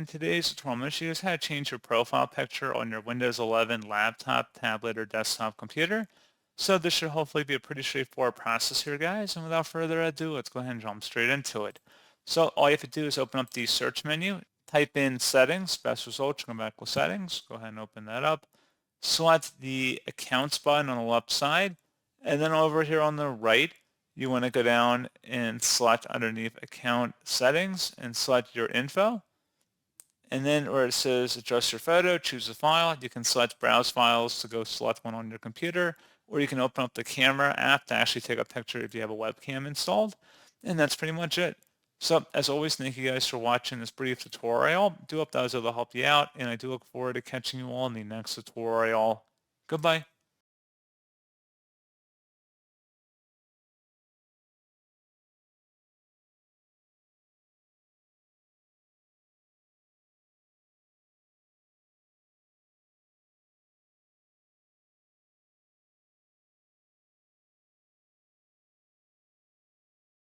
today's tutorial, I'm going to show you guys how to change your profile picture on your Windows 11 laptop, tablet, or desktop computer. So this should hopefully be a pretty straightforward process here, guys. And without further ado, let's go ahead and jump straight into it. So all you have to do is open up the search menu, type in settings, best results, come back with settings. Go ahead and open that up. Select the accounts button on the left side. And then over here on the right, you want to go down and select underneath account settings and select your info. And then where it says adjust your photo, choose a file, you can select browse files to go select one on your computer, or you can open up the camera app to actually take a picture if you have a webcam installed. And that's pretty much it. So as always, thank you guys for watching this brief tutorial. Do hope that was able to help you out, and I do look forward to catching you all in the next tutorial. Goodbye.